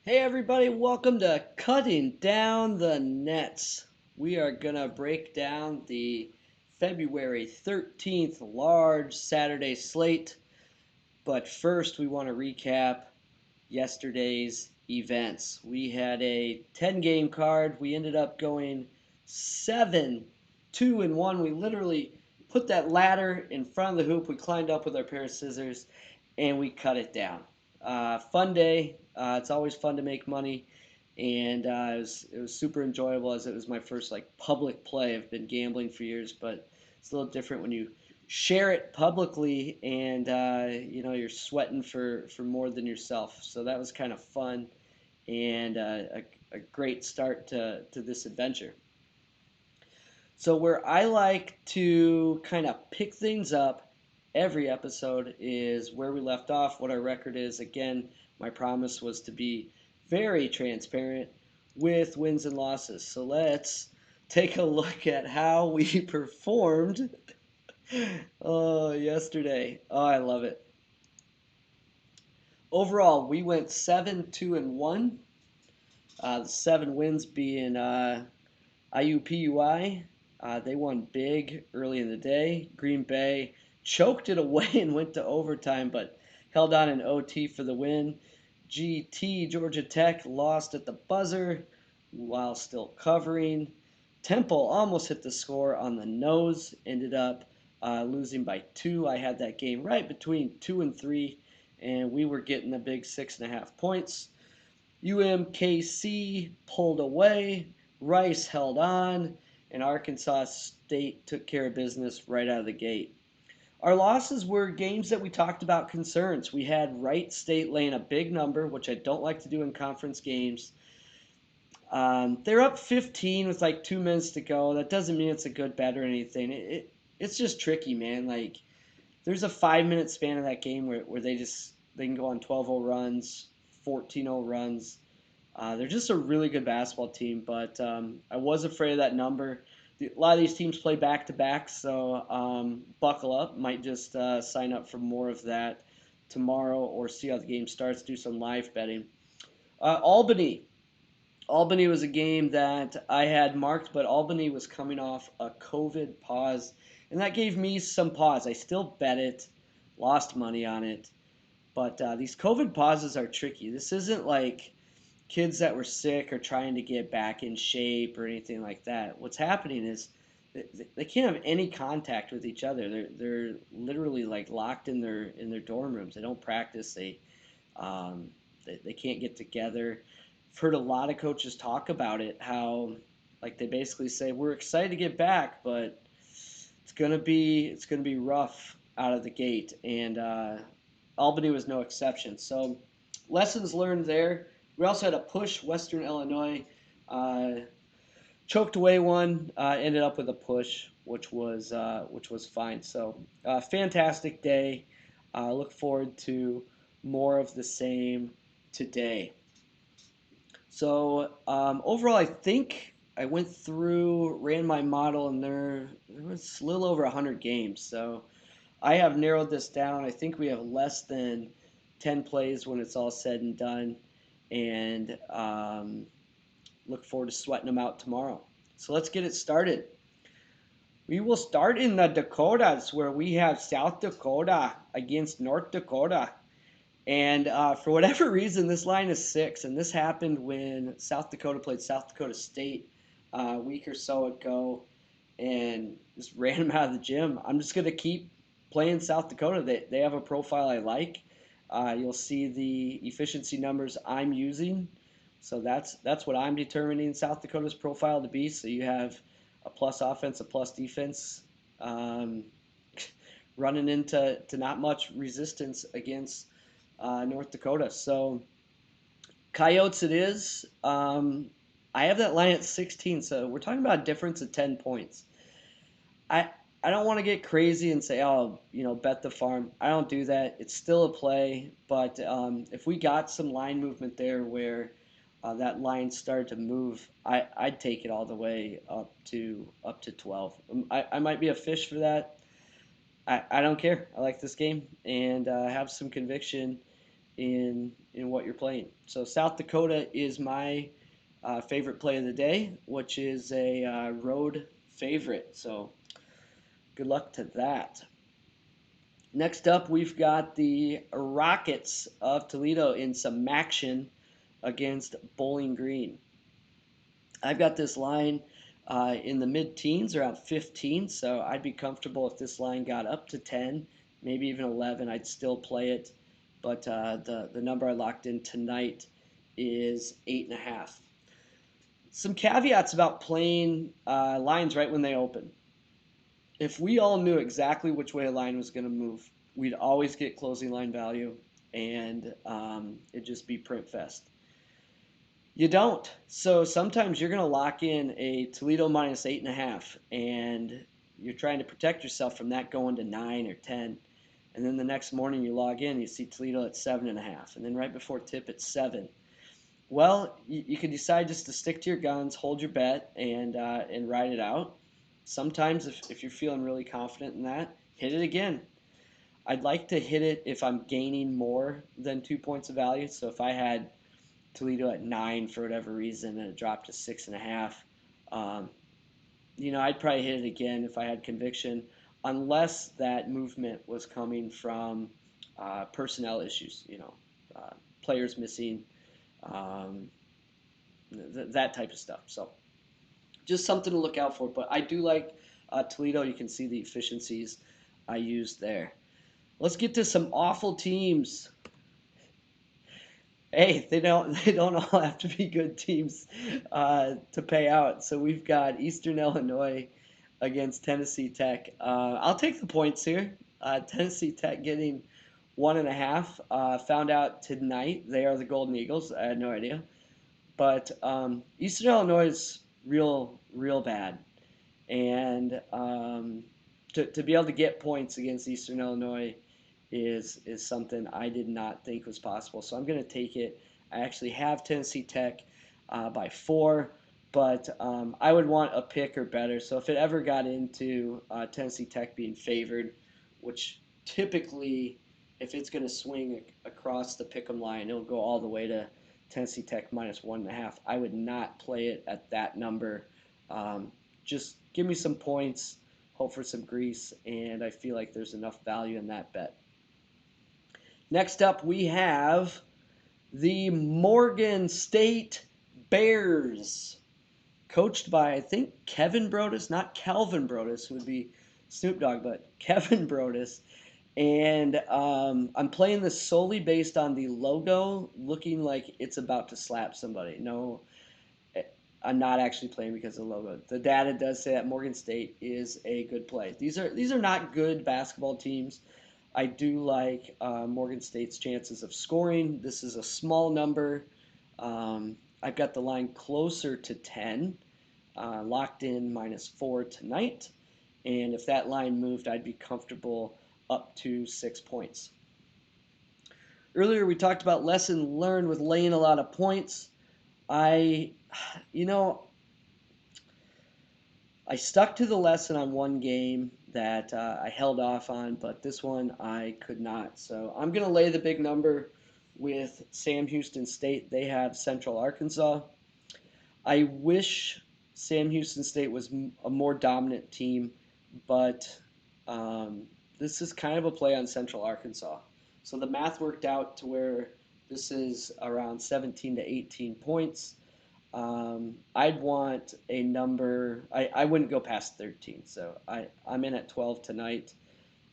Hey everybody, welcome to Cutting Down the Nets. We are going to break down the February 13th large Saturday slate, but first we want to recap yesterday's events. We had a 10 game card. We ended up going 7 2 and 1. We literally put that ladder in front of the hoop. We climbed up with our pair of scissors and we cut it down. Fun day. It's always fun to make money, and it was super enjoyable as it was my first like public play. I've been gambling for years, but it's a little different when you share it publicly and you're sweating for more than yourself. So that was kind of fun and a great start to this adventure. So where I like to kind of pick things up every episode is where we left off, what our record is. Again, my promise was to be very transparent with wins and losses. So let's take a look at how we performed yesterday. Oh, I love it. Overall, we went 7 2 and 1. The 7 wins being IUPUI. They won big early in the day. Green Bay choked it away and went to overtime, but held on in OT for the win. GT, Georgia Tech, lost at the buzzer while still covering. Temple almost hit the score on the nose, ended up losing by 2. I had that game right between 2 and 3, and we were getting the big 6.5 points. UMKC pulled away. Rice held on, and Arkansas State took care of business right out of the gate. Our losses were games that we talked about concerns. We had Wright State laying a big number, which I don't like to do in conference games. They're up 15 with like 2 minutes to go. That doesn't mean it's a good bet or anything. It's just tricky, man. Like there's a 5 minute span of that game where they can go on 12-0 runs, 14-0 runs. They're just a really good basketball team, but I was afraid of that number. A lot of these teams play back to back, so buckle up. Might just sign up for more of that tomorrow or see how the game starts. Do some live betting. Albany. Albany was a game that I had marked, but Albany was coming off a COVID pause, and that gave me some pause. I still bet it, lost money on it, but these COVID pauses are tricky. This isn't like kids that were sick or trying to get back in shape or anything like that. What's happening is they can't have any contact with each other. They're literally like locked in their dorm rooms. They don't practice. They can't get together. I've heard a lot of coaches talk about it. How like they basically say we're excited to get back, but it's gonna be rough out of the gate, and Albany was no exception. So lessons learned there. We also had a push. Western Illinois uh, choked away one. Ended up with a push, which was fine. So fantastic day. Look forward to more of the same today. So overall, I think I went through, ran my model, and there was a little over 100 games. So I have narrowed this down. I think we have less than 10 plays when it's all said and done, and look forward to sweating them out tomorrow. So let's get it started. We will start in the Dakotas, where we have South Dakota against North Dakota. And for whatever reason, this line is 6, and this happened when South Dakota played South Dakota State a week or so ago, and just ran them out of the gym. I'm just going to keep playing South Dakota. They have a profile I like. You'll see the efficiency numbers I'm using. So that's what I'm determining South Dakota's profile to be. So you have a plus offense, a plus defense, um, running into not much resistance against North Dakota. So Coyotes it is. I have that line at 16, so we're talking about a difference of 10 points. I I don't want to get crazy and say, oh, bet the farm. I don't do that. It's still a play, but if we got some line movement there where that line started to move, I'd take it all the way up to 12. I might be a fish for that. I don't care. I like this game and have some conviction in what you're playing. So South Dakota is my favorite play of the day, which is a road favorite. So good luck to that. Next up, we've got the Rockets of Toledo in some action against Bowling Green. I've got this line in the mid-teens, around 15, so I'd be comfortable if this line got up to 10, maybe even 11. I'd still play it, but the number I locked in tonight is 8.5. Some caveats about playing lines right when they open. If we all knew exactly which way a line was going to move, we'd always get closing line value, and it'd just be print fest. You don't. So sometimes you're going to lock in a Toledo minus 8.5, and you're trying to protect yourself from that going to 9 or 10. And then the next morning you log in, you see Toledo at 7.5, and then right before tip it's 7. Well, you can decide just to stick to your guns, hold your bet, and ride it out. Sometimes, if you're feeling really confident in that, hit it again. I'd like to hit it if I'm gaining more than 2 points of value. So if I had Toledo at 9 for whatever reason and it dropped to 6.5, I'd probably hit it again if I had conviction, unless that movement was coming from personnel issues, players missing, um, that type of stuff. So just something to look out for. But I do like Toledo. You can see the efficiencies I used there. Let's get to some awful teams. Hey, they don't all have to be good teams to pay out. So we've got Eastern Illinois against Tennessee Tech. I'll take the points here. Tennessee Tech getting 1.5. Found out tonight they are the Golden Eagles. I had no idea. But Eastern Illinois is real bad. And to be able to get points against Eastern Illinois is something I did not think was possible. So I'm going to take it. I actually have Tennessee Tech by 4, but I would want a pick or better. So if it ever got into Tennessee Tech being favored, which typically, if it's going to swing across the pick'em line, it'll go all the way to Tennessee Tech minus 1.5. I would not play it at that number. Just give me some points, hope for some grease, and I feel like there's enough value in that bet. Next up, we have the Morgan State Bears, coached by, I think, Kevin Brodus, not Calvin Brodus, who would be Snoop Dogg, but Kevin Brodus. And I'm playing this solely based on the logo looking like it's about to slap somebody. No, I'm not actually playing because of the logo. The data does say that Morgan State is a good play. These are not good basketball teams. I do like Morgan State's chances of scoring. This is a small number. I've got the line closer to 10, locked in -4 tonight. And if that line moved, I'd be comfortable up to 6 points. Earlier, we talked about lesson learned with laying a lot of points. I stuck to the lesson on one game that I held off on, but this one I could not. So I'm going to lay the big number with Sam Houston State. They have Central Arkansas. I wish Sam Houston State was a more dominant team, but this is kind of a play on Central Arkansas. So the math worked out to where this is around 17 to 18 points. I'd want a number. I wouldn't go past 13. So I'm in at 12 tonight.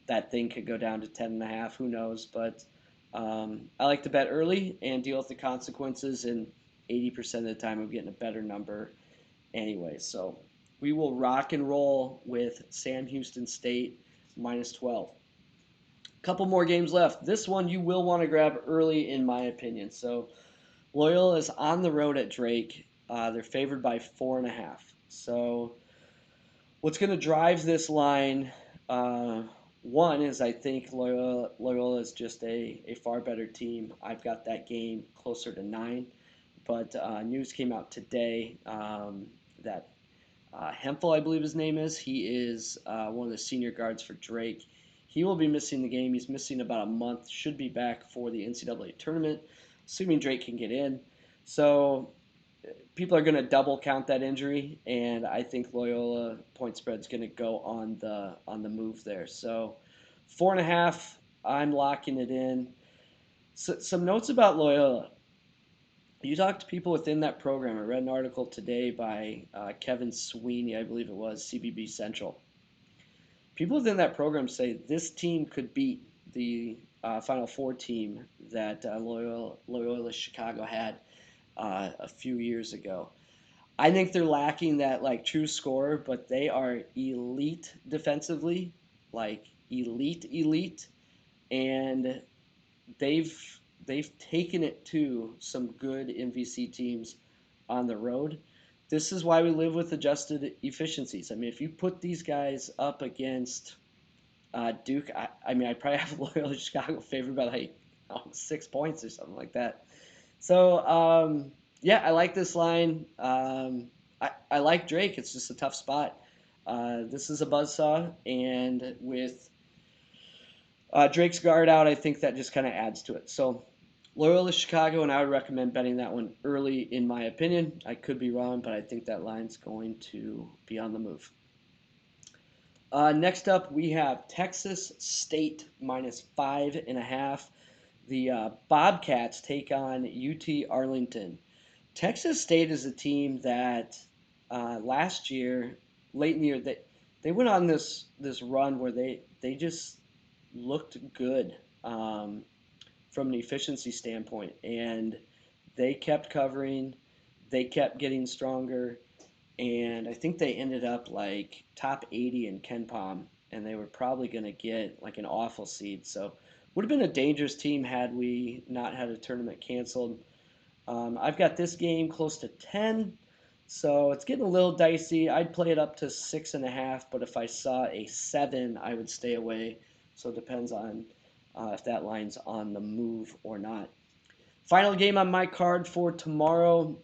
That thing could go down to 10.5. Who knows? But I like to bet early and deal with the consequences. And 80% of the time, I'm getting a better number anyway. So we will rock and roll with Sam Houston State -12. Couple more games left. This one you will want to grab early, in my opinion. So Loyola is on the road at Drake. They're favored by 4.5. So what's going to drive this line, one is I think Loyola is just a far better team. I've got that game closer to 9. But news came out today that Hempel, I believe his name is, he is one of the senior guards for Drake. He will be missing the game. He's missing about a month. Should be back for the NCAA tournament, assuming Drake can get in. So people are going to double count that injury, and I think Loyola point spread is going to go on the move there. So 4.5, I'm locking it in. So, some notes about Loyola. You talk to people within that program. I read an article today by Kevin Sweeney, I believe it was, CBB Central. People within that program say this team could beat the Final Four team that Loyola Chicago had a few years ago. I think they're lacking that like true scorer, but they are elite defensively, like elite, and they've they've taken it to some good MVC teams on the road. This is why we live with adjusted efficiencies. I mean, if you put these guys up against Duke, I mean, I probably have Loyola Chicago favored by like 6 points or something like that. So yeah, I like this line. I like Drake. It's just a tough spot. This is a buzzsaw, and with Drake's guard out, I think that just kind of adds to it. So Loyola Chicago, and I would recommend betting that one early, in my opinion. I could be wrong, but I think that line's going to be on the move. Next up, we have Texas State minus 5.5. The Bobcats take on UT Arlington. Texas State is a team that last year, late in the year, they went on this run where they just looked good from an efficiency standpoint, and they kept covering, they kept getting stronger, and I think they ended up like top 80 in Ken Palm, and they were probably going to get like an awful seed. So would have been a dangerous team had we not had a tournament canceled. I've got this game close to 10, so it's getting a little dicey. I'd play it up to 6.5, but if I saw a 7, I would stay away. So it depends on if that line's on the move or not. Final game on my card for tomorrow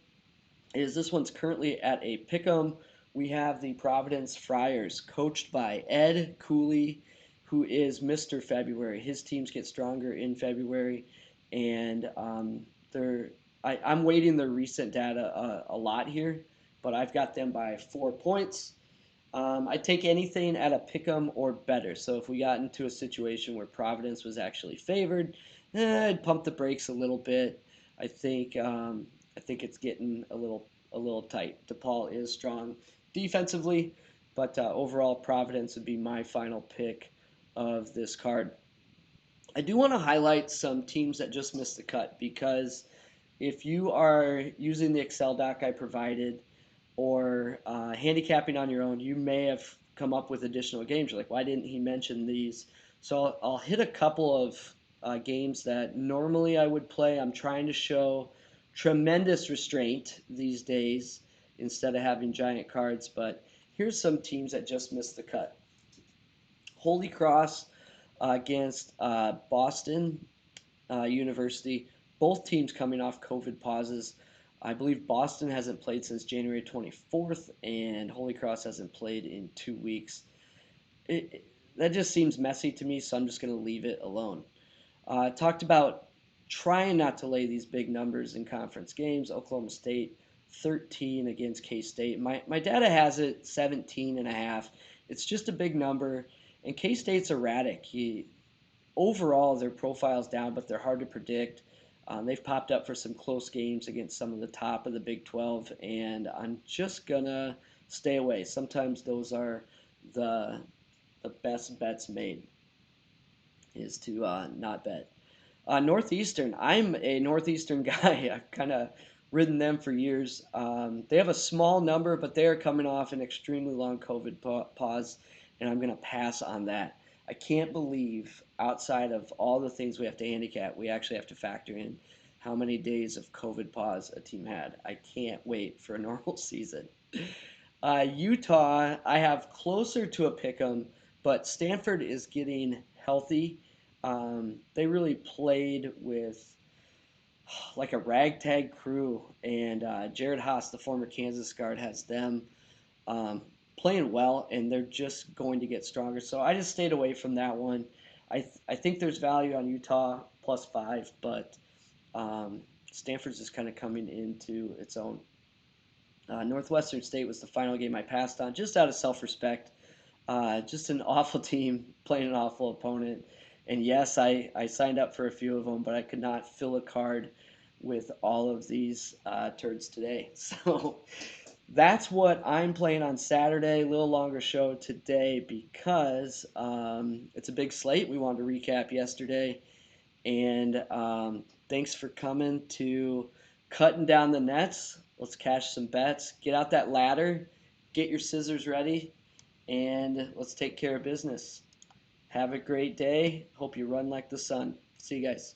is this one's currently at a pick'em. We have the Providence Friars, coached by Ed Cooley, who is Mr. February. His teams get stronger in February, and I'm weighting their recent data a lot here, but I've got them by 4 points. I take anything at a pick'em or better. So if we got into a situation where Providence was actually favored, I'd pump the brakes a little bit. I think it's getting a little tight. DePaul is strong defensively, but overall Providence would be my final pick of this card. I do want to highlight some teams that just missed the cut, because if you are using the Excel doc I provided or handicapping on your own, you may have come up with additional games. You're like, why didn't he mention these? So I'll hit a couple of games that normally I would play. I'm trying to show tremendous restraint these days instead of having giant cards, but here's some teams that just missed the cut. Holy Cross against Boston University. Both teams coming off COVID pauses. I believe Boston hasn't played since January 24th, and Holy Cross hasn't played in 2 weeks. That just seems messy to me, so I'm just going to leave it alone. Talked about trying not to lay these big numbers in conference games. Oklahoma State 13 against K-State. My data has it 17.5. It's just a big number, and K-State's erratic. Overall, their profile's down, but they're hard to predict. They've popped up for some close games against some of the top of the Big 12, and I'm just going to stay away. Sometimes those are the best bets made, is to not bet. Northeastern, I'm a Northeastern guy. I've kind of ridden them for years. They have a small number, but they are coming off an extremely long COVID pause, and I'm going to pass on that. I can't believe, outside of all the things we have to handicap, we actually have to factor in how many days of COVID pause a team had. I can't wait for a normal season. Utah, I have closer to a pick'em, but Stanford is getting healthy. They really played with like a ragtag crew, and Jared Haas, the former Kansas guard, has them playing well, and they're just going to get stronger. So I just stayed away from that one. I think there's value on Utah +5, but Stanford's just kind of coming into its own. Northwestern State was the final game I passed on, just out of self-respect. Just an awful team playing an awful opponent. And yes, I signed up for a few of them, but I could not fill a card with all of these turds today. So that's what I'm playing on Saturday. A little longer show today because it's a big slate. We wanted to recap yesterday. And thanks for coming to Cutting Down the Nets. Let's cash some bets. Get out that ladder. Get your scissors ready. And let's take care of business. Have a great day. Hope you run like the sun. See you guys.